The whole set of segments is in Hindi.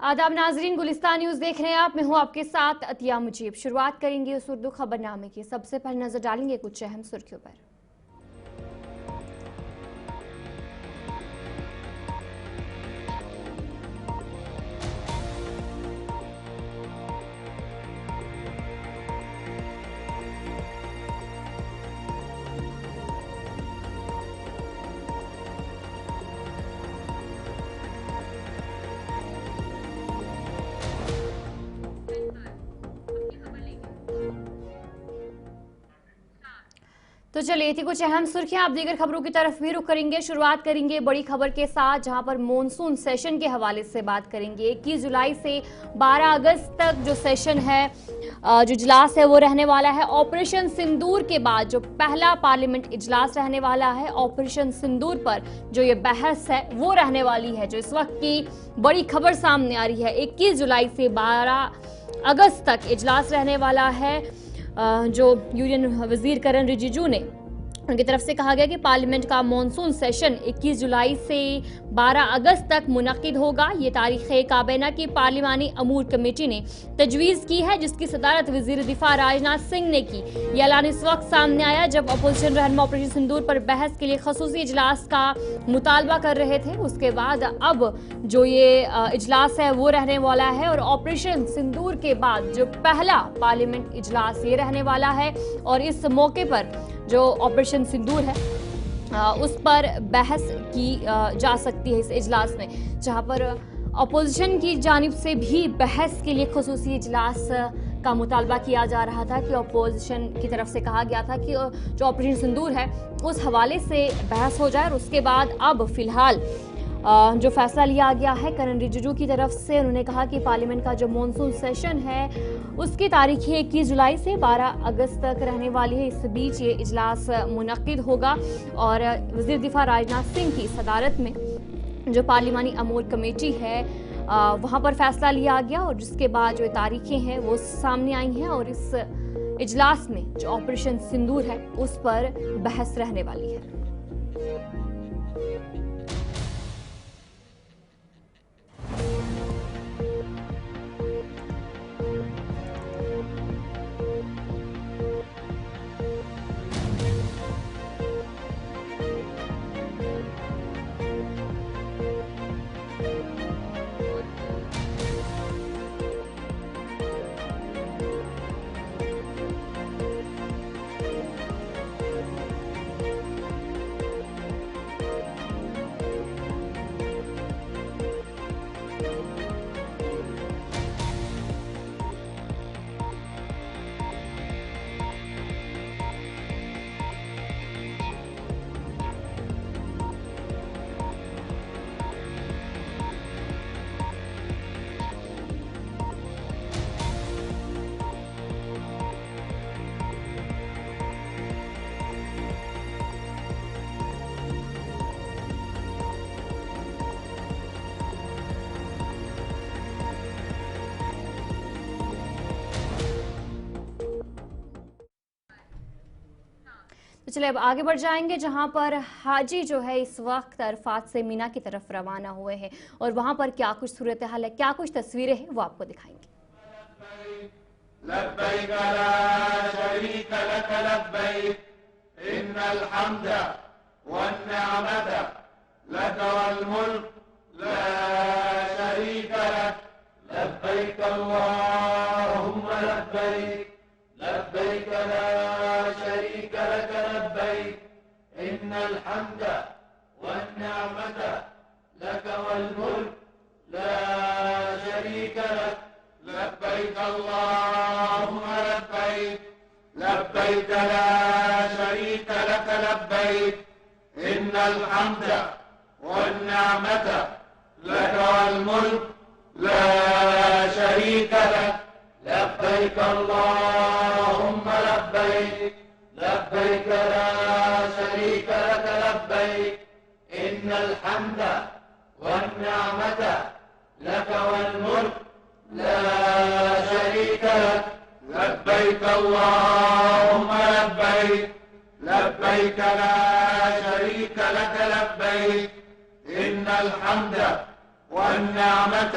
आदाब नाजरीन, गुलिस्तान न्यूज देख रहे हैं आप। मैं हूं आपके साथ अतिया मुजीब। शुरुआत करेंगे उस उर्दू खबरनामे की। सबसे पहले नजर डालेंगे कुछ अहम सुर्खियों पर। तो चलिए थी कुछ अहम सुर्खियां। आप दीगर खबरों की तरफ भी रुख करेंगे। शुरुआत करेंगे बड़ी खबर के साथ, जहां पर मॉनसून सेशन के हवाले से बात करेंगे। 21 जुलाई से 12 अगस्त तक जो सेशन है, जो इजलास है वो रहने वाला है। ऑपरेशन सिंदूर के बाद जो पहला पार्लियामेंट इजलास रहने वाला है, ऑपरेशन सिंदूर पर जो ये बहस है वो रहने वाली है। जो इस वक्त की बड़ी खबर सामने आ रही है, 21 जुलाई से 12 अगस्त तक इजलास रहने वाला है। जो यूनियन वजीर करण रिजिजू ने उनकी तरफ से कहा गया कि पार्लियामेंट का मॉनसून सेशन 21 जुलाई से 12 अगस्त तक मुनक्किद होगा। ये तारीख काबीना की पार्लिमानी अमूर कमेटी ने तजवीज़ की है, जिसकी सदारत वजीर दिफा राजनाथ सिंह ने की। ये ऐलान इस वक्त सामने आया जब अपोजिशन रहनुमा ऑपरेशन सिंदूर पर बहस के लिए खसूसी इजलास का मुतालबा कर रहे थे। उसके बाद अब जो ये इजलास है वो रहने वाला है, और ऑपरेशन सिंदूर के बाद जो पहला पार्लियामेंट इजलास ये रहने वाला है। और इस मौके पर जो ऑपरेशन सिंदूर है उस पर बहस की जा सकती है इस इजलास में, जहां पर अपोजिशन की जानिब से भी बहस के लिए खुसूसी इजलास का मुतालबा किया जा रहा था। कि अपोजिशन की तरफ से कहा गया था कि जो ऑपरेशन सिंदूर है उस हवाले से बहस हो जाए। और उसके बाद अब फिलहाल जो फैसला लिया गया है करण रिजिजू की तरफ से, उन्होंने कहा कि पार्लियामेंट का जो मॉनसून सेशन है उसकी तारीख 21 जुलाई से 12 अगस्त तक रहने वाली है। इस बीच ये इजलास मुनक्किद होगा, और वजीर दिफा राजनाथ सिंह की सदारत में जो पार्लिमानी अमूर कमेटी है वहाँ पर फैसला लिया गया। और जिसके बाद जो तारीखें हैं वो सामने आई हैं, और इस इजलास में जो ऑपरेशन सिंदूर है उस पर बहस रहने वाली है। तो चलिए अब आगे बढ़ जाएंगे, जहां पर हाजी जो है इस वक्त अरफात से मीना की तरफ रवाना हुए हैं। और वहां पर क्या कुछ सूरत हाल है, क्या कुछ तस्वीरें हैं, वो आपको दिखाएंगे। लब्बैक ला शरीक लक लब्बैक इन्नल हम्द वन्निअमत लक वल मुल्क ला शरीक लक लब्बैक अल्लाहुम्मा लब्बैक लब्बैक ला शरीक लक लब्बैक इन्नल हम्द वन्निअमत लक वल मुल्क ला शरीक लक लब्बैक अल्लाहुम्मा लब्बैक लब्बैक ला शरीक लक लब्बैक इन्नल हम्द वन्निअमत लक वल मुल्क ला शरीक लक लब्बैक अल्लाहुम्मा लब्बैक लब्बैक ला शरीक लक लब्बैक इन्नल हम्द वन्निअमत लक वल मुल्क ला शरीक लक लब्बैक अल्लाहुम्मा लब्बैक लब्बैक ला शरीक लक लब्बैक इन्नल हम्द वन्निअमत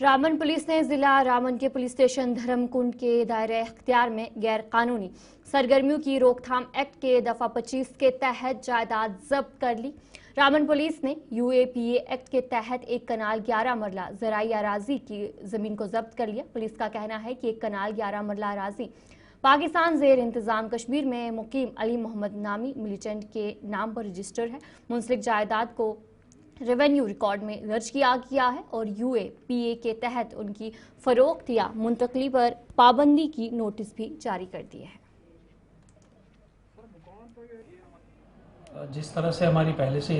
रामन पुलिस ने जिला रामन के पुलिस स्टेशन धर्मकुंड के दायरे इख्तियार में गैर कानूनी सरगर्मियों की रोकथाम एक्ट के दफा 25 के तहत जायदाद जब्त कर ली। रामन पुलिस ने यूएपीए एक्ट के तहत एक कनाल 11 मरला ज़राई अराजी की जमीन को जब्त कर लिया। पुलिस का कहना है कि एक कनाल 11 मरला अराजी पाकिस्तान जेर इंतजाम कश्मीर में मुकीम अली मोहम्मद नामी मिलिटेंट के नाम पर रजिस्टर है। मुंसलिक जायदाद को रेवेन्यू रिकॉर्ड में दर्ज किया गया है और यूएपीए के तहत उनकी फरोख्त या मुंतकली पर पाबंदी की नोटिस भी जारी कर दिए हैं। जिस तरह से हमारी पहले से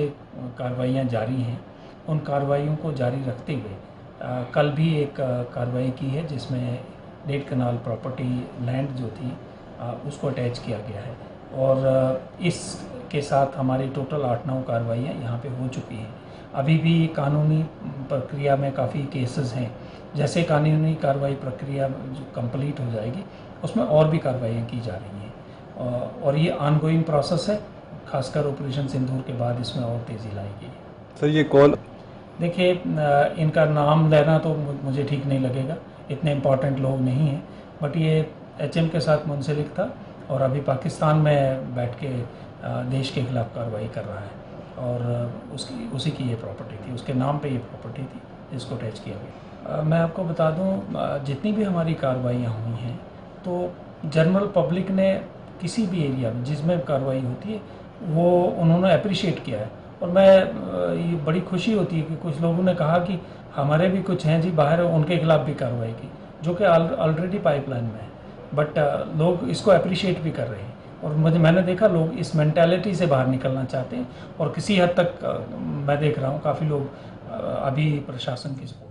कार्रवाइयाँ जारी हैं, उन कार्रवाइयों को जारी रखते हुए कल भी एक कार्रवाई की है जिसमें 1.5 कनाल प्रॉपर्टी लैंड जो थी उसको अटैच किया गया है और इसके साथ हमारी टोटल 8-9 कार्रवाइयाँ यहाँ पे हो चुकी हैं। अभी भी कानूनी प्रक्रिया में काफ़ी केसेस हैं। जैसे कानूनी कार्रवाई प्रक्रिया जो कंप्लीट हो जाएगी उसमें और भी कार्रवाइयाँ की जा रही हैं और ये ऑनगोइंग प्रोसेस है। खासकर ऑपरेशन सिंदूर के बाद इसमें और तेज़ी लाएगी। सर ये कौन? देखिए, इनका नाम लेना तो मुझे ठीक नहीं लगेगा, इतने इम्पॉर्टेंट लोग नहीं हैं, बट ये एचएम के साथ मुंसलिक था और अभी पाकिस्तान में बैठ के देश के खिलाफ कार्रवाई कर रहा है और उसी की ये प्रॉपर्टी थी, उसके नाम पे ये प्रॉपर्टी थी जिसको अटैच किया गया। मैं आपको बता दूं, जितनी भी हमारी कार्रवाइयाँ हुई हैं तो जनरल पब्लिक ने किसी भी एरिया में जिसमें कार्रवाई होती है वो उन्होंने अप्रिशिएट किया है और मैं ये बड़ी खुशी होती है कि कुछ लोगों ने कहा कि हमारे भी कुछ हैं जी बाहर, उनके खिलाफ भी कार्रवाई की, जो कि ऑलरेडी पाइपलाइन में है, बट लोग इसको अप्रिशिएट भी कर रहे हैं और मैंने देखा लोग इस मेंटालिटी से बाहर निकलना चाहते हैं और किसी हद तक मैं देख रहा हूँ काफ़ी लोग अभी प्रशासन की सपोर्ट।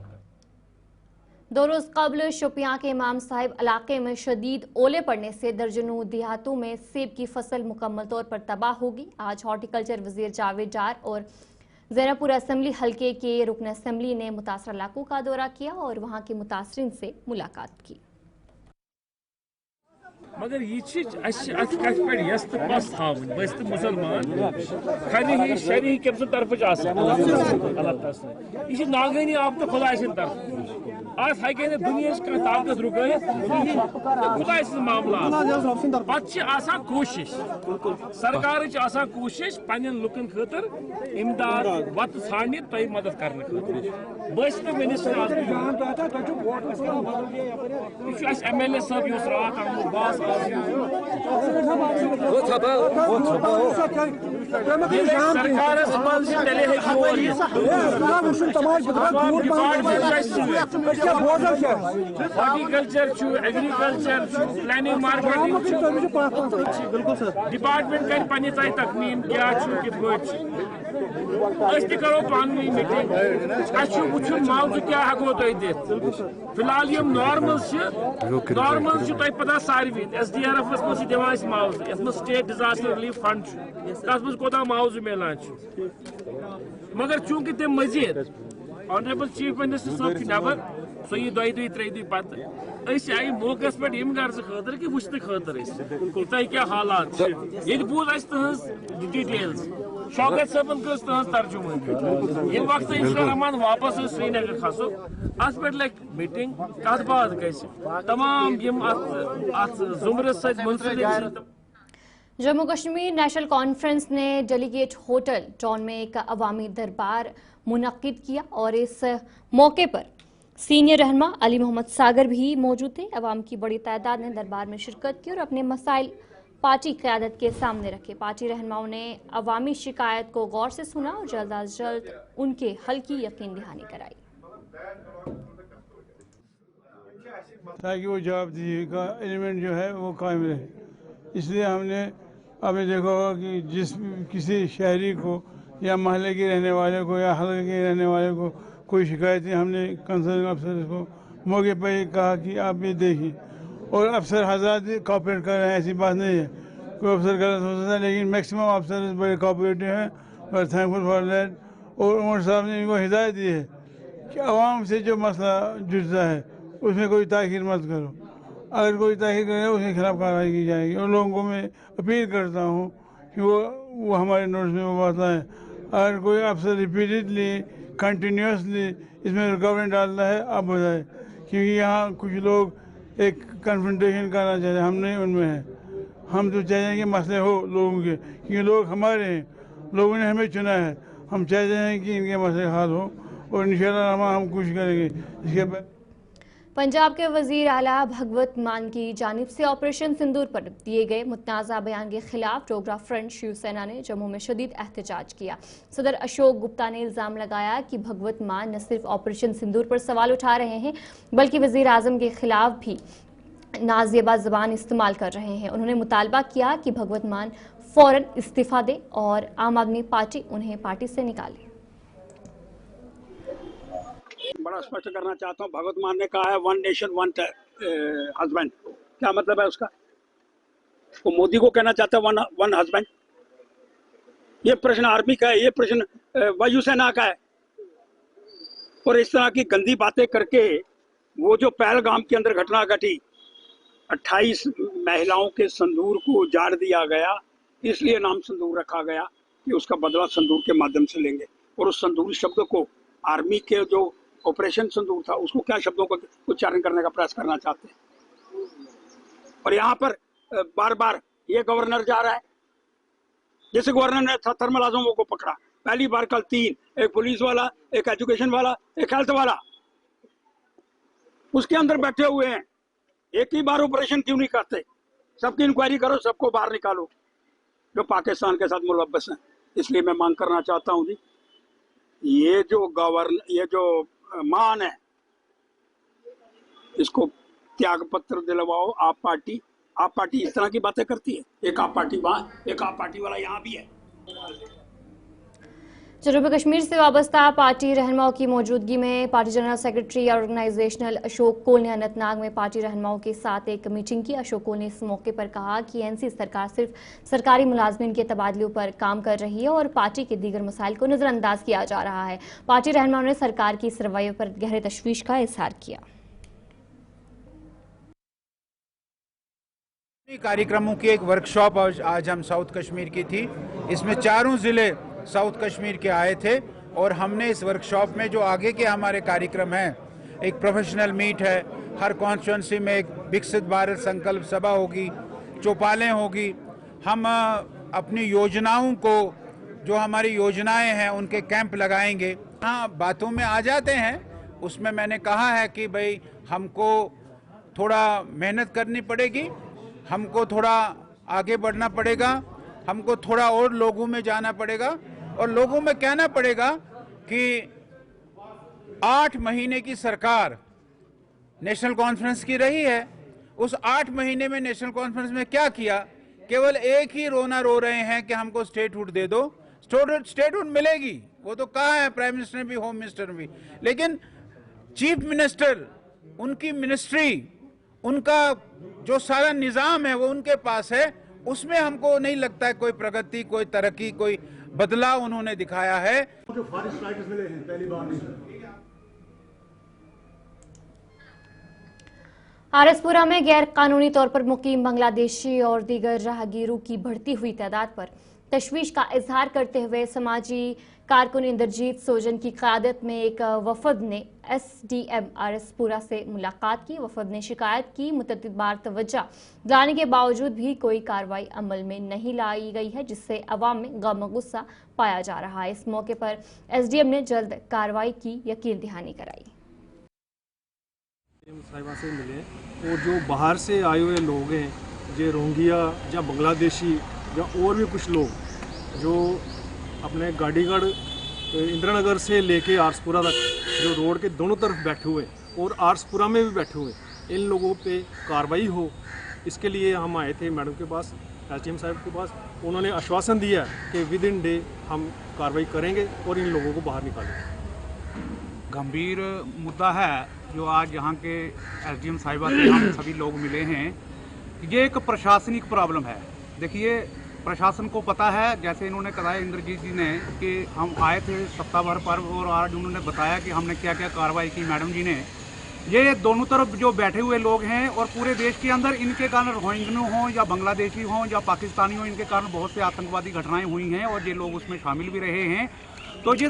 2 रोज कबल शोपियां के इमाम साहिब इलाके में शदीद ओले पड़ने से दर्जनों देहातों में सेब की फसल मुकम्मल तौर पर तबाह होगी। आज हॉर्टिकल्चर वजीर जावेद डार और ज़ैनबपुर असम्बली हल्के के रुकन असम्बली ने मुतासर इलाकों का दौरा किया और वहां के मुतासरीन से मुलाकात की। मगर ये यस तो पस थावन बस तो मुसलमान खाली ही शरी कम तरफ अल्लाह यह नागनी आप तो खुदा तरफ आज हक दुनिया ताकत रुकत खुदा मामला पे कोशिश सरकार कोशिश पन्न लुकन खतर इमदाद वत छाड़ने तुम मदद करने बस तो मिनिस्टर MLA सब रात बास horticulture agriculture planning marketing department कर पन्ने तय तकमीन क्या करो पानी मीटिंग वुचन मावजू क्या हको तुम दित फिलहाल यम नॉर्मल तुम पता सारवी SDRF मज दिवान मावजू ये स्टेट डिजास्टर रिलीफ फंड तथ मज कोता मावजू मिलान मगर चूंकि तम मजीद ऑनरेबल चीफ मिनिस्टर साहब नबर सो यह दो त्रे दुह पत आई मौकस पे गर्ज खतर कि वुचन खतर तह क्या हालात ये बूज तहज डिटेल्स शौकत साहबन कर तहज तर्जुमान ये वक्त रहमान वापस श्रीनगर खसो अत पे लग मीटिंग कत बात गई तमाम जुमरस सत जम्मू कश्मीर नेशनल कॉन्फ्रेंस ने डेलीगेट होटल टाउन में एक अवामी दरबार मुनक्किद किया और इस मौके पर सीनियर रहनुमा अली मोहम्मद सागर भी मौजूद थे। अवाम की बड़ी तादाद ने दरबार में शिरकत की और अपने मसाइल पार्टी क़यादत के सामने रखे। पार्टी रहनुमाओं ने अवामी शिकायत को गौर से सुना और जल्द अज जल्द उनके हल की यकीन दहानी कराई ताकि वो जवाबदेही का एलिमेंट जो है वो कायम रहे। इसलिए हमने आपने देखा होगा कि जिस किसी शहरी को या महल्ले के रहने वाले को या हल्के के रहने वाले को कोई शिकायतें हमने कंसर्न अफसर को मौके पर ही कहा कि आप ये देखिए और अफसर हज़ार कॉपरेट कर रहे हैं, ऐसी बात नहीं है। कोई अफसर गलत हो सकता है लेकिन मैक्सिमम अफसर बड़े कॉपरेटिव हैं और थैंकफुल फॉर दैट। और उमर साहब ने इनको हिदायत दी है कि आवाम से जो मसला जुड़ता है उसमें कोई ताख़ीर मत करो, अगर कोई ताख़ीर करे उसके खिलाफ कार्रवाई की जाएगी। और लोगों को मैं अपील करता हूँ कि वो हमारे नोट्स में वो बताएं अगर कोई अफसर रिपीटेडली कंटिन्यूसली इसमें रुकावट डालता है आप बताएं, क्योंकि यहाँ कुछ लोग एक कन्फ्रंटेशन करना चाहते हैं, हम नहीं उनमें हैं। हम तो चाहते हैं कि मसले हो लोगों के, क्योंकि लोग हमारे हैं, लोगों ने हमें चुना है। हम चाहते हैं कि इनके मसले हल हो और इंशाअल्लाह हम कोशिश करेंगे। इसके बाद पंजाब के वजीर आला भगवत मान की जानिब से ऑपरेशन सिंदूर पर दिए गए मुतनाज़ा बयान के खिलाफ डोगरा फ्रंट शिवसेना ने जम्मू में शदीद एहतजाज किया। सदर अशोक गुप्ता ने इल्ज़ाम लगाया कि भगवत मान न सिर्फ ऑपरेशन सिंदूर पर सवाल उठा रहे हैं बल्कि वजीर आज़म के खिलाफ भी नाज़ेबा ज़बान इस्तेमाल कर रहे हैं। उन्होंने मुतालबा किया कि भगवत मान फ़ौरन इस्तीफ़ा दे और आम आदमी पार्टी उन्हें पार्टी से निकाले। बड़ा स्पष्ट करना चाहता हूँ, भगवत मान ने कहा है वन नेशन वन हस्बैंड, क्या मतलब है उसका? वो मोदी को कहना चाहता है वन हस्बैंड? ये प्रश्न आर्मी का है, ये प्रश्न वायुसेना का है। और इस तरह की गंदी बातें करके वो जो पहलगाम के अंदर घटना घटी, 28 महिलाओं के संदूर को उजाड़ दिया गया, इसलिए नाम संदूर रखा गया कि उसका बदला संदूर के माध्यम से लेंगे। और उस संदूर शब्द को आर्मी के जो ऑपरेशन संदूर था उसको क्या शब्दों का उच्चारण करने का प्रयास करना चाहते हैं। और यहाँ पर बार बार ये गवर्नर जा रहा है, जैसे गवर्नर ने थर्मल आजमों को पकड़ा, पहली बार कल 3, एक पुलिस वाला, एक एजुकेशन वाला, एक हेल्थ वाला उसके अंदर बैठे हुए हैं। एक ही बार ऑपरेशन क्यों नहीं करते? सबकी इंक्वायरी करो, सबको बाहर निकालो जो पाकिस्तान के साथ मुलव्वस हैं। इसलिए मैं मांग करना चाहता हूँ जी, ये जो मान है इसको त्याग पत्र दिलवाओ। आप पार्टी इस तरह की बातें करती है, एक आप पार्टी वहाँ, एक आप पार्टी वाला यहाँ भी है। जनूबी कश्मीर से वाबस्ता पार्टी रहनुमाओं की मौजूदगी में party general secretary organisational Ashok Kaul ने अनंतनाग में पार्टी रहनुमाओं के साथ एक मीटिंग की। अशोक कोल ने इस मौके पर कहा कि एनसी सरकार सिर्फ सरकारी मुलाजमीन के तबादलों पर काम कर रही है और पार्टी के दीगर मसाइल को नजरअंदाज किया जा रहा है। पार्टी रहनुमाओं ने सरकार की इस रवैये पर गहरे तशवीश का इजहार किया। कार्यक्रमों की एक वर्कशॉप आज हम साउथ कश्मीर की थी। इसमें चारों ज़िले साउथ कश्मीर के आए थे और हमने इस वर्कशॉप में जो आगे के हमारे कार्यक्रम हैं, एक प्रोफेशनल मीट है, हर कॉन्स्टिट्यूंसी में एक विकसित भारत संकल्प सभा होगी, चौपालें होगी। हम अपनी योजनाओं को, जो हमारी योजनाएं हैं, उनके कैंप लगाएंगे। हाँ, बातों में आ जाते हैं, उसमें मैंने कहा है कि भाई हमको थोड़ा मेहनत करनी पड़ेगी, हमको थोड़ा आगे बढ़ना पड़ेगा, हमको थोड़ा और लोगों में जाना पड़ेगा और लोगों में कहना पड़ेगा कि 8 महीने की सरकार नेशनल कॉन्फ्रेंस की रही है। उस 8 महीने में नेशनल कॉन्फ्रेंस में क्या किया? केवल एक ही रोना रो रहे हैं कि हमको स्टेटहुड दे दो। स्टेटहुड मिलेगी, वो तो कहा है प्राइम मिनिस्टर ने भी, होम मिनिस्टर ने भी, लेकिन चीफ मिनिस्टर, उनकी मिनिस्ट्री, उनका जो सारा निजाम है वो उनके पास है। उसमें हमको नहीं लगता है कोई प्रगति, कोई तरक्की, कोई बदलाव उन्होंने दिखाया है। जो फॉरेस्ट राइट्स मिले हैं पहली बार नहीं। आरएसपुरा में गैर कानूनी तौर पर मुकीम बांग्लादेशी और दीगर राहगीरों की बढ़ती हुई तादाद पर तशवीश का इजहार करते हुए समाजी कारकुन इंद्रजीत सोजन की क़यादत में एक वफद ने एसडीएम आरएसपुरा से मुलाकात की। वफद ने शिकायत की, मुतअद्दिद बार तवज्जो दिलाने के बावजूद भी कोई कार्रवाई अमल में नहीं लाई गई है, जिससे अवाम में गम गुस्सा पाया जा रहा है। इस मौके पर एसडीएम ने जल्द कार्रवाई की यकीन दहानी कराई। साहिबा से मिले और जो बाहर से आए हुए लोग हैं, जो रोहिंग्या या बांग्लादेशी या और भी कुछ लोग जो अपने गाड़ीगढ़ इंदिरानगर से लेके आरसपुरा तक जो रोड के दोनों तरफ बैठे हुए और आरसपुरा में भी बैठे हुए, इन लोगों पे कार्रवाई हो, इसके लिए हम आए थे मैडम के पास, एसडीएम साहब के पास। उन्होंने आश्वासन दिया कि विद इन डे हम कार्रवाई करेंगे और इन लोगों को बाहर निकालेंगे। गंभीर मुद्दा है जो आज यहाँ के एसडीएम साहिबा से हम सभी लोग मिले हैं। ये एक प्रशासनिक प्रॉब्लम है। देखिए, प्रशासन को पता है, जैसे इन्होंने कहा इंद्रजीत जी ने, कि हम आए थे सप्ताह भर पर और आज उन्होंने बताया कि हमने क्या क्या कार्रवाई की मैडम जी ने। ये दोनों तरफ जो बैठे हुए लोग हैं और पूरे देश के अंदर इनके कारण रोहिंग्या हों या बांग्लादेशी हों या पाकिस्तानी हों, इनके कारण बहुत से आतंकवादी घटनाएं हुई हैं और ये लोग उसमें शामिल भी रहे हैं। तो ये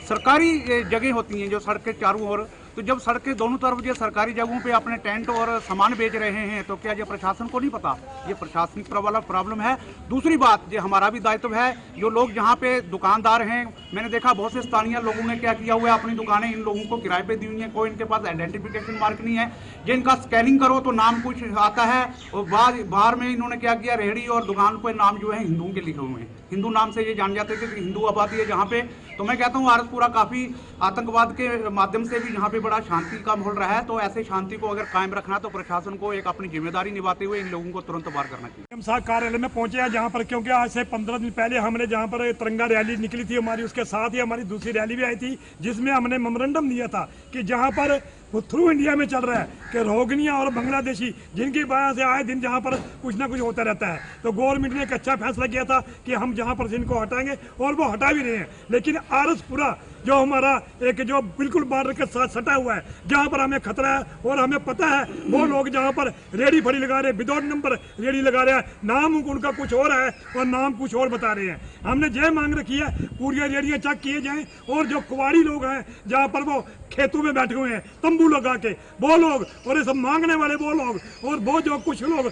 सरकारी जगह होती हैं जो सड़क के चारों ओर, तो जब सड़क के दोनों तरफ ये सरकारी जगहों पे अपने टेंट और सामान बेच रहे हैं, तो क्या ये प्रशासन को नहीं पता? ये प्रशासनिक प्रॉब्लम है। दूसरी बात, ये हमारा भी दायित्व है, जो लोग यहाँ पे दुकानदार हैं, मैंने देखा बहुत से स्थानीय लोगों ने क्या किया हुआ है, अपनी दुकानें इन लोगों को किराए पे दी हुई हैं, कोई इनके पास आइडेंटिफिकेशन मार्क नहीं है। ये इनका स्कैनिंग करो तो नाम कुछ आता है और बाहर में इन्होंने क्या किया, रेहड़ी और दुकान पर नाम जो है हिंदुओं के लिखे हुए हैं, हिंदू नाम से ये जान जाते थे कि हिंदू आबादी है जहाँ पे। तो मैं कहता हूँ आरसपुरा काफ़ी आतंकवाद के माध्यम से भी यहाँ पे बड़ा शांति का माहौल रहा है। तो ऐसे शांति को अगर कायम रखना है तो प्रशासन को एक अपनी जिम्मेदारी निभाते हुए इन लोगों को तुरंत बाहर करना चाहिए। हम कार्यालय में पहुंचे हैं जहाँ पर, क्योंकि आज से 15 दिन पहले हमने जहाँ पर तिरंगा रैली निकली थी हमारी, उसके साथ ही हमारी दूसरी रैली भी आई थी, जिसमें हमने मेमोरेंडम दिया था कि जहाँ पर थ्रू इंडिया में चल रहा है कि रोहिंग्या और बांग्लादेशी जिनकी वजह से आए दिन जहाँ पर कुछ ना कुछ होता रहता है, तो गवर्नमेंट ने एक अच्छा फैसला किया था कि हम जहाँ पर इनको हटाएंगे और वो हटा भी रहे हैं। लेकिन आरसपुरा जो हमारा एक जो बिल्कुल बॉर्डर के साथ सटा हुआ है, जहाँ पर हमें खतरा है और हमें पता है वो लोग जहाँ पर रेडी फड़ी लगा रहे हैं, विदाउट नंबर रेडी लगा रहे हैं, नाम उनका कुछ और है और नाम कुछ और बता रहे हैं। हमने ये मांग रखी है पूरी रेडियाँ चेक किए जाएं और जो कुवाड़ी लोग हैं जहाँ पर वो खेतों में बैठे हुए हैं तंबू लगा के, वो लोग और ये सब मांगने वाले वो लोग और वो जो कुछ लोग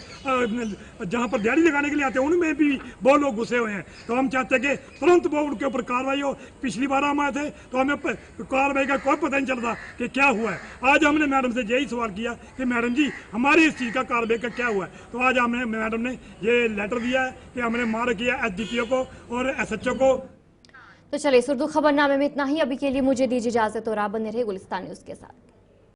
जहाँ पर दिहाड़ी लगाने के लिए आते हैं उनमें भी वो लोग घुसे हुए हैं। तो हम चाहते हैं कि तुरंत वो उनके ऊपर कार्रवाई हो। पिछली बार हम आए थे तो हमें कार्रवाई का कोई पता नहीं चल रहा कि क्या हुआ है। आज हमने मैडम से यही सवाल किया कि मैडम जी हमारी इस चीज़ का कार्रवाई का क्या हुआ है। तो आज हमने मैडम ने ये लेटर दिया है कि हमने मार किया एसडीपीओ को और एसएचओ को। तो चलिए, सुर्दू खबरनामे में इतना ही। अभी के लिए मुझे दीजिए इजाजत और आप बने रहे गुलिस्तान न्यूज़ के साथ।